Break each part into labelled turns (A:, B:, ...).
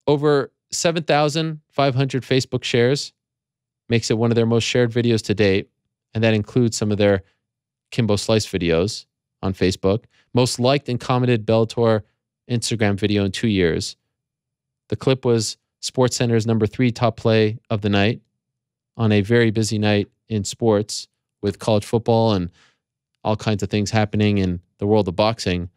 A: Over 7,500 Facebook shares, makes it one of their most shared videos to date. And that includes some of their Kimbo Slice videos on Facebook. Most liked and commented Bellator Instagram video in 2 years. The clip was SportsCenter's #3 top play of the night on a very busy night in sports with college football and all kinds of things happening in the world of boxing.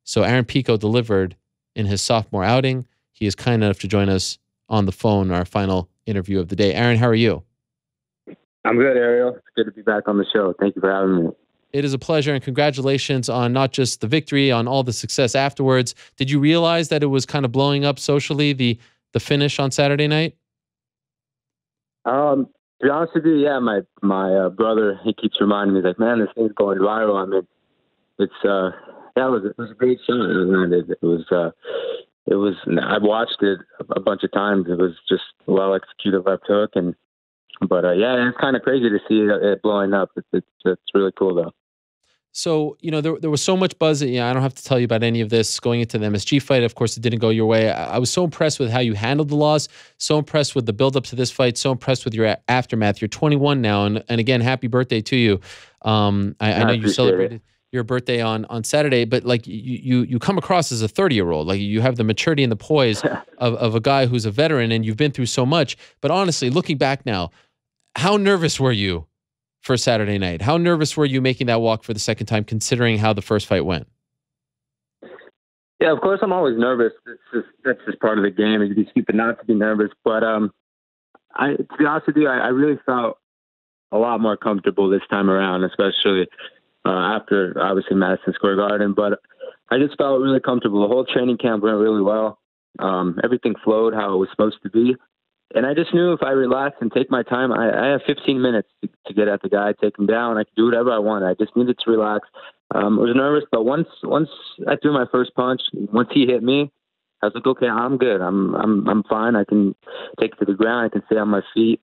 A: So Aaron Pico delivered in his sophomore outing. He is kind enough to join us on the phone, our final interview of the day. Aaron, how are you?
B: I'm good, Ariel. It's good to be back on the show. Thank you for having me.
A: It is a pleasure, and congratulations on not just the victory, on all the success afterwards. Did you realize that it was kind of blowing up socially, the finish on Saturday night?
B: To be honest with you, yeah, my brother, he keeps reminding me, like, man, this thing's going viral. I mean, it was a great show. I watched it a bunch of times. It was just a well executed left hook, but yeah, it's kind of crazy to see it blowing up. It's really cool though.
A: So, there was so much buzz. I don't have to tell you about any of this going into the MSG fight. Of course, it didn't go your way. I was so impressed with how you handled the loss, so impressed with the buildup to this fight, so impressed with your aftermath. You're 21 now, and again, happy birthday to you. I know you celebrated your birthday on Saturday, but like you come across as a 30-year-old. Like you have the maturity and the poise of a guy who's a veteran, and you've been through so much. But honestly, looking back now, how nervous were you for Saturday night? How nervous were you making that walk for the second time, considering how the first fight went?
B: Yeah, of course, I'm always nervous. That's just part of the game. It'd be stupid not to be nervous. But to be honest with you, I really felt a lot more comfortable this time around, especially after, obviously, Madison Square Garden. But I just felt really comfortable. The whole training camp went really well. Everything flowed how it was supposed to be. And I just knew if I relax and take my time, I have 15 minutes to get at the guy, take him down. I could do whatever I want. I just needed to relax. I was nervous, but once I threw my first punch, once he hit me, I was like, okay, I'm good. I'm fine. I can take it to the ground. I can stay on my feet.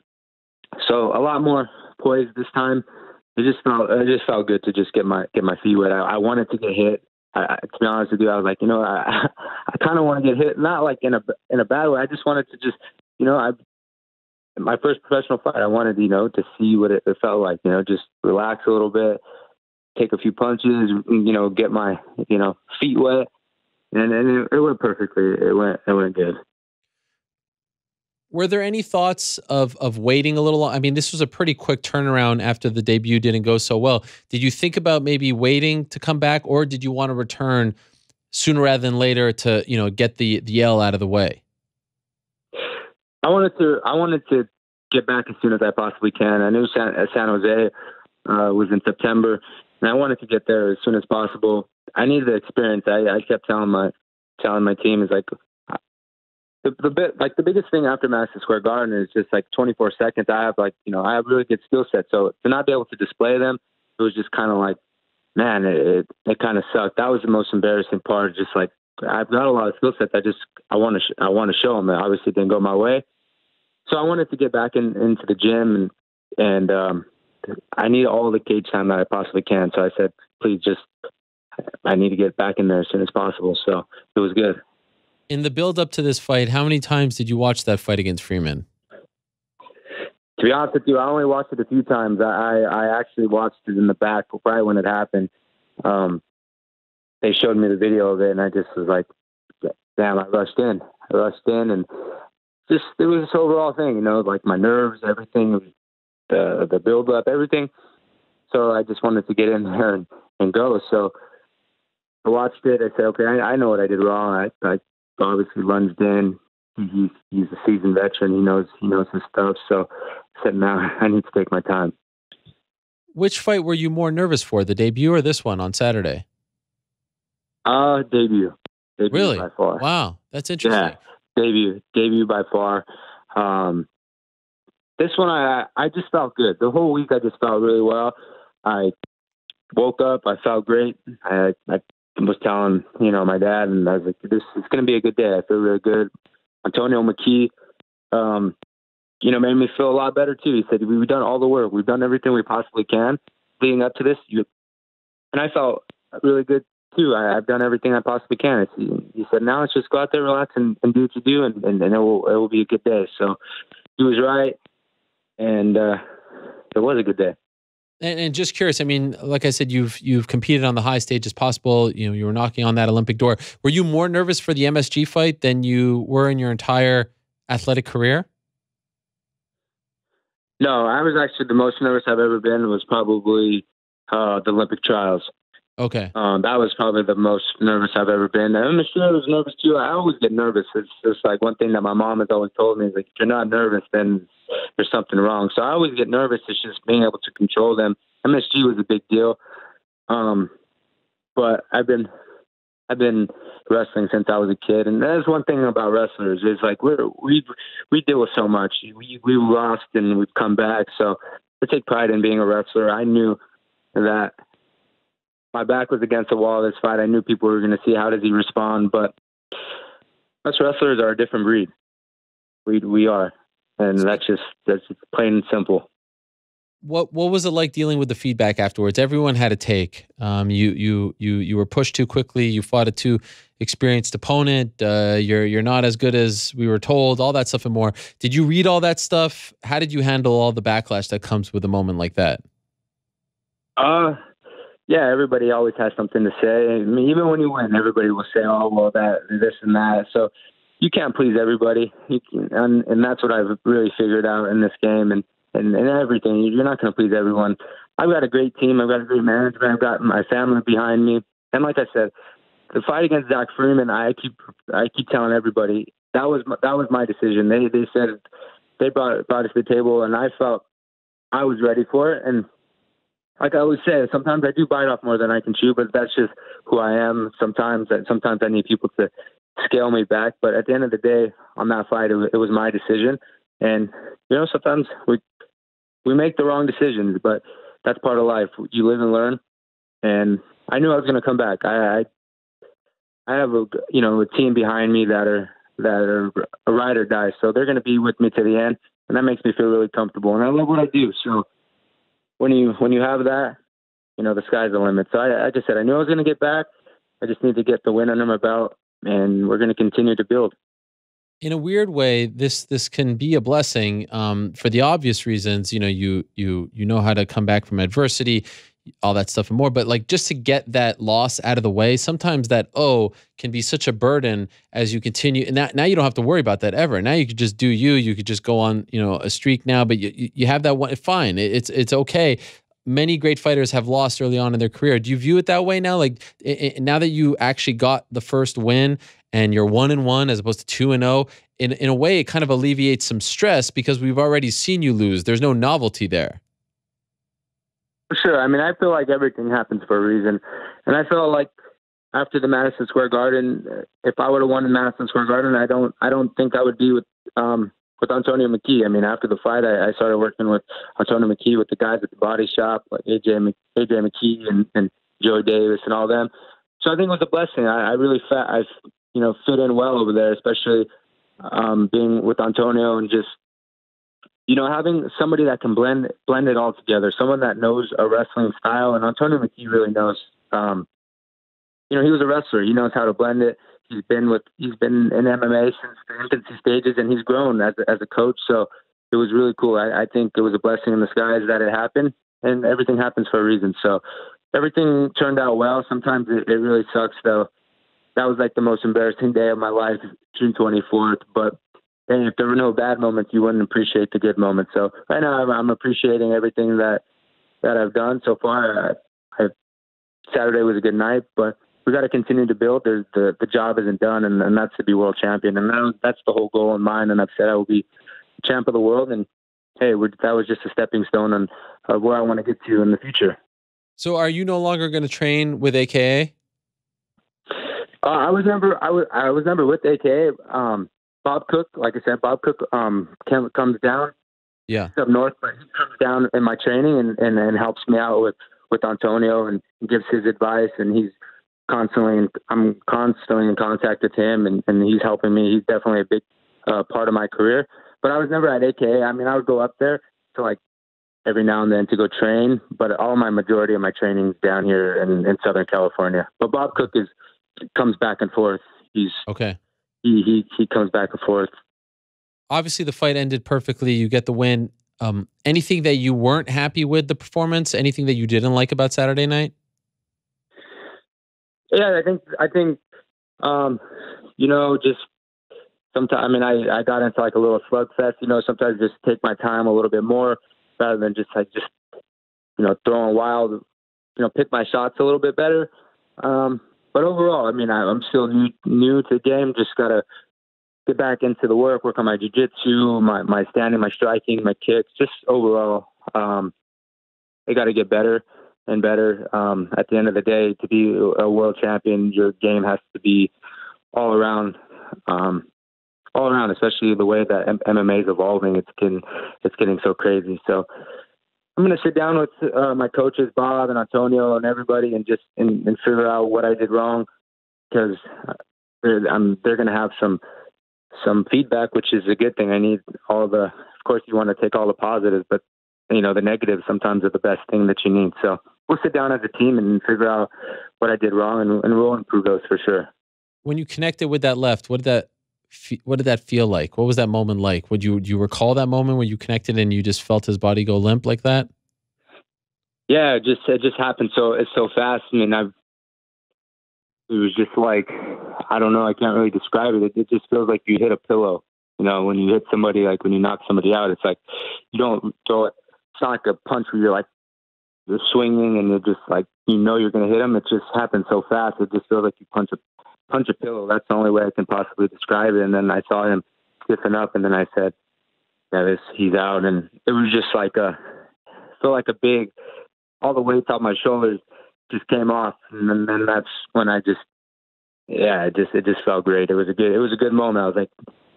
B: So a lot more poised this time. It just felt good to just get my feet wet. I wanted to get hit. To be honest with you, I was like, I kind of want to get hit, not like in a bad way. I just wanted to just, my first professional fight, I wanted, to see what it felt like, just relax a little bit, take a few punches, get my, feet wet, and it went perfectly. It went good.
A: Were there any thoughts of waiting a little long? I mean, this was a pretty quick turnaround after the debut didn't go so well. Did you think about maybe waiting to come back, or did you want to return sooner rather than later to, get the L out of the way?
B: I wanted to get back as soon as I possibly can. I knew San Jose was in September, and I wanted to get there as soon as possible. I needed the experience. I kept telling my team is like the biggest thing after Madison Square Garden is just like 24 seconds. I have I have really good skill sets. So to not be able to display them, it was just kind of like, man, it kind of sucked. That was the most embarrassing part. Just like I've got a lot of skill sets. I want to show them. It obviously didn't go my way. So I wanted to get back into the gym and I need all the cage time that I possibly can. So I said, please I need to get back in there as soon as possible. So it was good.
A: In the build up to this fight, how many times did you watch that fight against Freeman?
B: To be honest with you, I only watched it a few times. I actually watched it in the back right when it happened. They showed me the video of it and I just was like, damn, I rushed in and just, it was this overall thing, like my nerves, everything, the build up, everything. So I just wanted to get in there and go. So I watched it. I said, okay, I know what I did wrong. I obviously lunged in. He's a seasoned veteran. He knows his stuff. So I said, now I need to take my time.
A: Which fight were you more nervous for, the debut or this one on Saturday?
B: Debut.
A: Really?
B: By far.
A: Wow, that's interesting.
B: Yeah, debut by far. This one, I just felt good. The whole week, I just felt really well. I woke up, I felt great. I was telling, my dad, and I was like, this is going to be a good day. I feel really good. Antonio McKee, made me feel a lot better too. He said, we've done all the work. We've done everything we possibly can leading up to this. And I felt really good too. I've done everything I possibly can. He said, now it's just go out there, relax, and do what you do, and it will be a good day. So he was right, and it was a good day.
A: And just curious, I mean, like I said, you've competed on the high stage as possible. You know, you were knocking on that Olympic door. Were you more nervous for the MSG fight than you were in your entire athletic career?
B: No, I was actually the most nervous I've ever been was probably the Olympic trials.
A: Okay.
B: That was probably the most nervous I've ever been. I'm sure I was nervous too. I always get nervous. It's just like one thing that my mom has always told me is like, if you're not nervous, then there's something wrong. So I always get nervous. It's just being able to control them. MSG was a big deal. But I've been wrestling since I was a kid, and that's one thing about wrestlers is like we deal with so much. We lost and we've come back. So I take pride in being a wrestler. I knew that my back was against the wall this fight. I knew people were going to see how does he respond, but us wrestlers are a different breed. We are, and that's just plain and simple.
A: What was it like dealing with the feedback afterwards? Everyone had a take. You were pushed too quickly. You fought a too experienced opponent. You're not as good as we were told. All that stuff and more. Did you read all that stuff? How did you handle all the backlash that comes with a moment like that?
B: Yeah, everybody always has something to say. I mean, even when you win, everybody will say, "Oh, well, this and that." So you can't please everybody, and that's what I've really figured out in this game and everything. You're not going to please everyone. I've got a great team. I've got a great management. I've got my family behind me. And like I said, the fight against Zach Freeman, I keep telling everybody that was my decision. They said they brought it to the table, and I felt I was ready for it. And like I always say, sometimes I do bite off more than I can chew, but that's just who I am. Sometimes I need people to scale me back. But at the end of the day, on that fight, it was my decision. And sometimes we make the wrong decisions, but that's part of life. You live and learn. And I knew I was going to come back. I have a team behind me that are a ride or die. So they're going to be with me to the end. And that makes me feel really comfortable. And I love what I do. So when you have that, the sky's the limit. So I just said, I knew I was going to get back. I just need to get the win under my belt, and we're going to continue to build.
A: In a weird way, this can be a blessing for the obvious reasons. You know how to come back from adversity, all that stuff and more. But like just to get that loss out of the way, sometimes that can be such a burden as you continue. And now you don't have to worry about that ever. Now you could just do you. You could just go on a streak now. But you have that one. Fine, it's okay. Many great fighters have lost early on in their career. Do you view it that way now? Like now that you actually got the first win and you're 1-1 as opposed to 2-0, in a way, it kind of alleviates some stress because we've already seen you lose. There's no novelty there.
B: For sure. I mean, I feel like everything happens for a reason. And I felt like after the Madison Square Garden, if I would have won in Madison Square Garden, I don't think I would be with Antonio McKee. I mean, after the fight, I started working with Antonio McKee, with the guys at the Body Shop, like AJ McKee and Joey Davis and all them. So I think it was a blessing. I really fit in well over there, especially being with Antonio and just having somebody that can blend it all together, someone that knows a wrestling style. And Antonio McKee really knows. He was a wrestler. He knows how to blend it. He's been in MMA since the infancy stages, and he's grown as a coach. So it was really cool. I think it was a blessing in disguise that it happened, and everything happens for a reason. So everything turned out well. Sometimes it really sucks, though. That was like the most embarrassing day of my life, June 24th. But if there were no bad moments, you wouldn't appreciate the good moments. So right now I'm appreciating everything that I've done so far. Saturday was a good night, but we got to continue to build. The job isn't done, and that's to be world champion. And that's the whole goal in mind. And I've said I will be champ of the world. And hey, that was just a stepping stone of where I want to get to in the future.
A: So are you no longer going to train with AKA?
B: I was never with AKA. Bob Cook, like I said, comes down.
A: Yeah.
B: He's up north, but he comes down in my training and helps me out with Antonio and gives his advice. And I'm constantly in contact with him, and he's helping me. He's definitely a big part of my career. But I was never at AKA. I mean, I would go up there to like every now and then to go train, but all my majority of my training is down here in Southern California. But Bob Cook comes back and forth. He's
A: okay.
B: He comes back and forth.
A: Obviously, the fight ended perfectly. You get the win. Anything that you weren't happy with the performance? Anything that you didn't like about Saturday night?
B: Yeah, I think, just sometimes, I mean, I got into like a little slugfest, sometimes just take my time a little bit more rather than just throwing wild, pick my shots a little bit better. But overall, I mean, I'm still new to the game. Just got to get back into the work on my jiu-jitsu, my standing, my striking, my kicks, just overall, I got to get better and better. At the end of the day, to be a world champion, your game has to be all around, especially the way that MMA is evolving. It's getting so crazy. So I'm going to sit down with my coaches, Bob and Antonio and everybody, and figure out what I did wrong, because they're going to have some feedback, which is a good thing. I need of course you want to take all the positives, but the negatives sometimes are the best thing that you need. So we'll sit down as a team and figure out what I did wrong, and we'll improve those for sure.
A: When you connected with that left, what did that feel like? What was that moment like? Do you recall that moment when you connected and you just felt his body go limp like that?
B: Yeah, it just happened. So it's so fast. I mean, it was just like, I don't know, I can't really describe it. It just feels like you hit a pillow. When you hit somebody, like when you knock somebody out, it's like you don't throw it. It's not like a punch where you're swinging and you're just like, you're going to hit them. It just happens so fast. It just feels like you punch a pillow. That's the only way I can possibly describe it. And then I saw him stiffen up, and then I said, yeah, he's out. And it was just like felt like a big, all the weights off my shoulders just came off. And then that's when it just felt great. It was a good moment. I was like,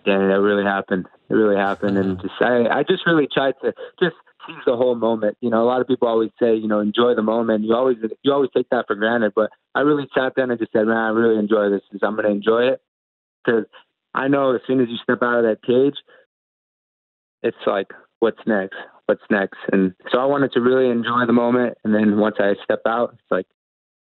B: dang, that really happened. It really happened. And I just really tried to just seize the whole moment. A lot of people always say, enjoy the moment. You always take that for granted, but I really sat down and just said, man, I really enjoy this. I'm going to enjoy it, because I know as soon as you step out of that cage, it's like, what's next? And so I wanted to really enjoy the moment. And then once I step out, it's like,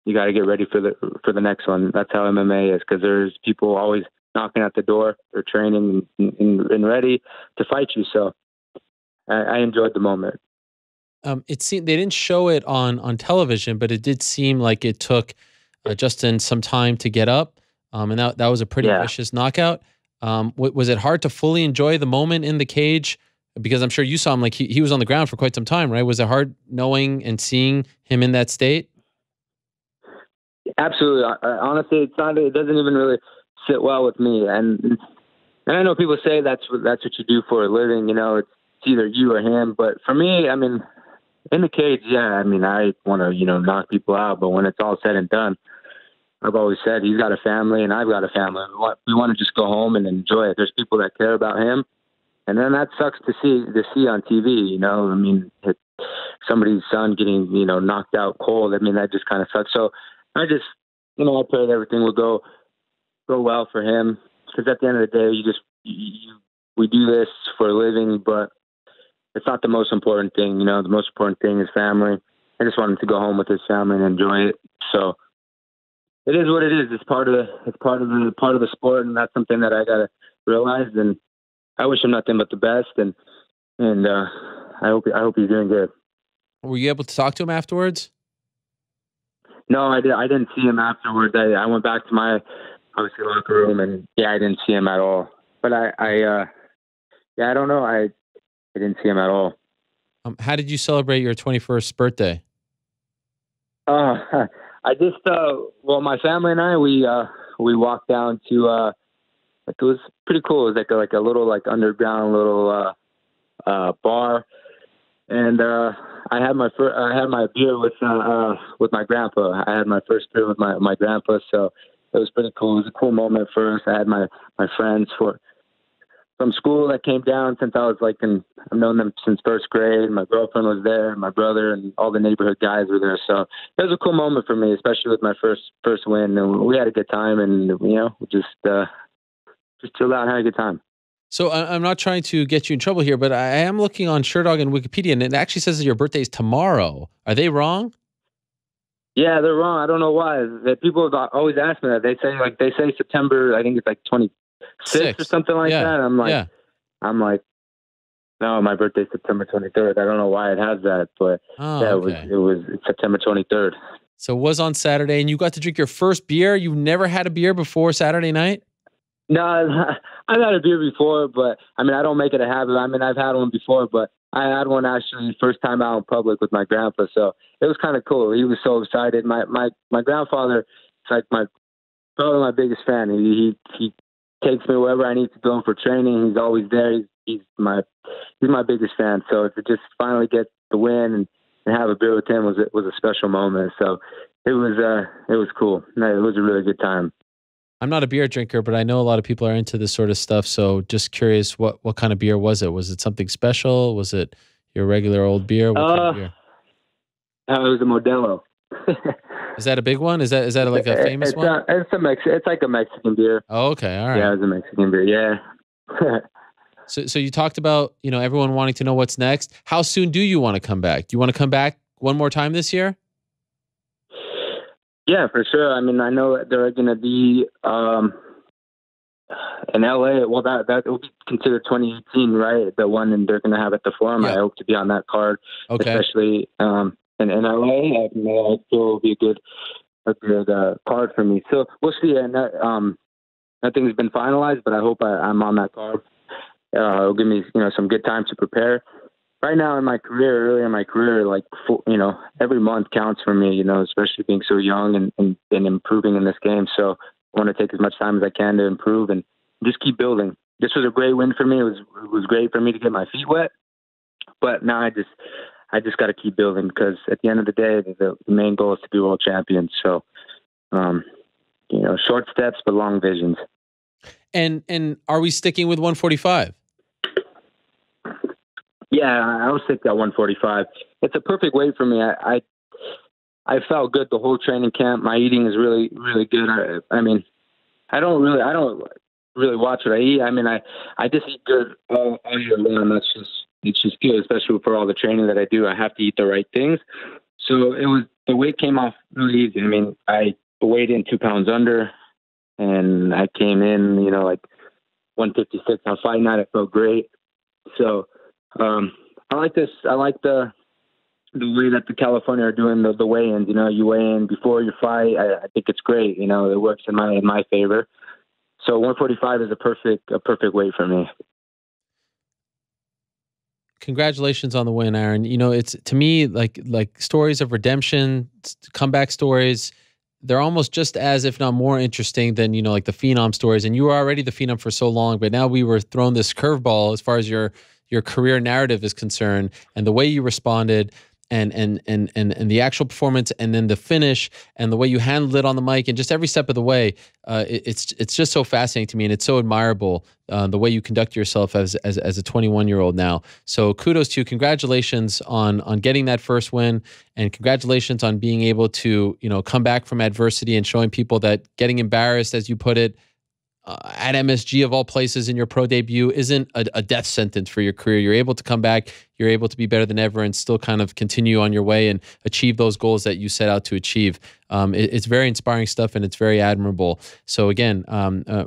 B: you got to get ready for the next one. That's how MMA is, because there's people always knocking at the door. They're training and ready to fight you. So I enjoyed the moment.
A: It seemed they didn't show it on television, but it did seem like it took Justin some time to get up, and that was a pretty vicious knockout. Was it hard to fully enjoy the moment in the cage? Because I'm sure you saw him, like he was on the ground for quite some time, right? Was it hard knowing and seeing him in that state?
B: Absolutely. Honestly, it doesn't even really sit well with me. And I know people say that's what you do for a living. It's either you or him. But for me, I mean, in the cage, I want to, knock people out. But when it's all said and done, I've always said he's got a family and I've got a family. We want to just go home and enjoy it. There's people that care about him. And then that sucks to see on TV, I mean, somebody's son getting, knocked out cold. I mean, that just kind of sucks. So I just, I pray that everything will go well for him. Because at the end of the day, we do this for a living, but it's not the most important thing. The most important thing is family. I just want him to go home with his family and enjoy it. So it is what it is. It's part of the sport, and that's something that I gotta realize. And I wish him nothing but the best, and I hope he's doing good.
A: Were you able to talk to him afterwards?
B: No, I didn't see him afterwards. I went back to my obviously locker room, and I didn't see him at all. But I don't know. I didn't see him at all.
A: How did you celebrate your 21st birthday?
B: I just my family and I we walked down to it was pretty cool. It was like a little underground little bar, and I had my beer with my grandpa. I had my first beer with my grandpa, so it was pretty cool. It was a cool moment for us. I had my friends from school that came down since I was I've known them since first grade. My girlfriend was there, my brother, and all the neighborhood guys were there. So it was a cool moment for me, especially with my first win. And we had a good time, and we just chilled out and had a good time.
A: So I'm not trying to get you in trouble here, but I am looking on Sherdog and Wikipedia, and it actually says that your birthday is tomorrow. Are they wrong?
B: Yeah, they're wrong. I don't know why. People have always ask me that. They say September. I think it's like 26th or something like that. I'm like, no, my birthday's September 23rd. I don't know why it has that, but it's September 23rd.
A: So it was on Saturday, and you got to drink your first beer. You've never had a beer before Saturday night?
B: No, I've had a beer before, but I mean, I don't make it a habit. I mean, I've had one before, but I had one actually first time out in public with my grandpa, so it was kind of cool. He was so excited. My grandfather is like probably my biggest fan. He takes me wherever I need to go for training. He's always there. He's my biggest fan. So to just finally get the win and have a beer with him was a special moment. So it was cool. It was a really good time.
A: I'm not a beer drinker, but I know a lot of people are into this sort of stuff. So just curious, what kind of beer was it? Was it something special? Was it your regular old beer? What kind of beer?
B: It was a Modelo.
A: Is that a big one? Is that like a famous one?
B: It's like a Mexican beer.
A: Oh, okay. All right.
B: Yeah, it was a Mexican beer. Yeah.
A: So you talked about, everyone wanting to know what's next. How soon do you want to come back? Do you want to come back one more time this year?
B: Yeah, for sure. I mean, I know they're going to be in LA. Well, that will be considered 2018, right? The one they're going to have at the Forum. Yeah. I hope to be on that card, especially in LA. I feel it'll be a good card for me. So we'll see. And nothing's been finalized, but I hope I'm on that card. It'll give me some good time to prepare. Right now in my career, early in my career, like, every month counts for me, especially being so young and improving in this game. So I want to take as much time as I can to improve and just keep building. This was a great win for me. It was great for me to get my feet wet, but now I just got to keep building because at the end of the day, the main goal is to be world champion. So, short steps, but long visions.
A: And are we sticking with 145?
B: Yeah, I was sick at 145. It's a perfect weight for me. I felt good the whole training camp. My eating is really, really good. I mean, I don't really watch what I eat. I mean, I just eat good all year long. It's just good, especially for all the training that I do. I have to eat the right things. So the weight came off really easy. I mean, I weighed in 2 pounds under, and I came in, like 156 on fight night. I felt great. So. I like this. I like the way that the California are doing the weigh-ins. You weigh in before your fight. I think it's great. It works in my favor. So 145 is a perfect weight for me.
A: Congratulations on the win, Aaron. It's to me like stories of redemption, comeback stories. They're almost just as, if not more interesting than, like the Phenom stories. And you were already the Phenom for so long, but now we were thrown this curveball as far as your career narrative is concerned, and the way you responded, and the actual performance, and then the finish, and the way you handled it on the mic, and just every step of the way, it's just so fascinating to me, and it's so admirable the way you conduct yourself as a 21-year-old now. So kudos to you. Congratulations on getting that first win, and congratulations on being able to come back from adversity and showing people that getting embarrassed, as you put it, at MSG of all places in your pro debut isn't a death sentence for your career. You're able to come back, you're able to be better than ever and still kind of continue on your way and achieve those goals that you set out to achieve. It's very inspiring stuff, and it's very admirable. So again,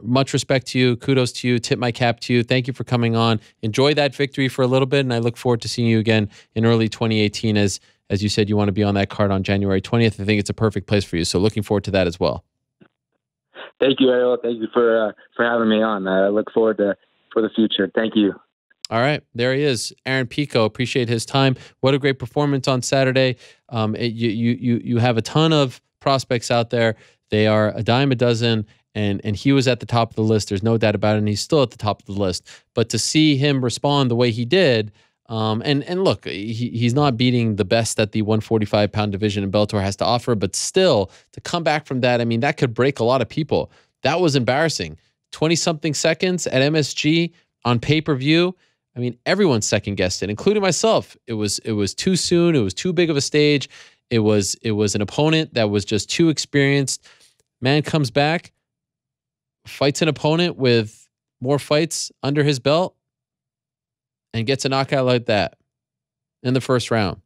A: much respect to you. Kudos to you. Tip my cap to you. Thank you for coming on. Enjoy that victory for a little bit, and I look forward to seeing you again in early 2018. As you said, you want to be on that card on January 20th. I think it's a perfect place for you. So looking forward to that as well.
B: Thank you, Ariel. Thank you for having me on. I look forward for the future. Thank you.
A: All right. There he is, Aaron Pico. Appreciate his time. What a great performance on Saturday. You have a ton of prospects out there. They are a dime a dozen, and he was at the top of the list. There's no doubt about it, and he's still at the top of the list. But to see him respond the way he did, and look, he's not beating the best that the 145-pound division in Bellator has to offer, but still, to come back from that, I mean, that could break a lot of people. That was embarrassing. 20-something seconds at MSG on pay-per-view. I mean, everyone second-guessed it, including myself. It was too soon. It was too big of a stage. It was an opponent that was just too experienced. Man comes back, fights an opponent with more fights under his belt and gets a knockout like that in the first round.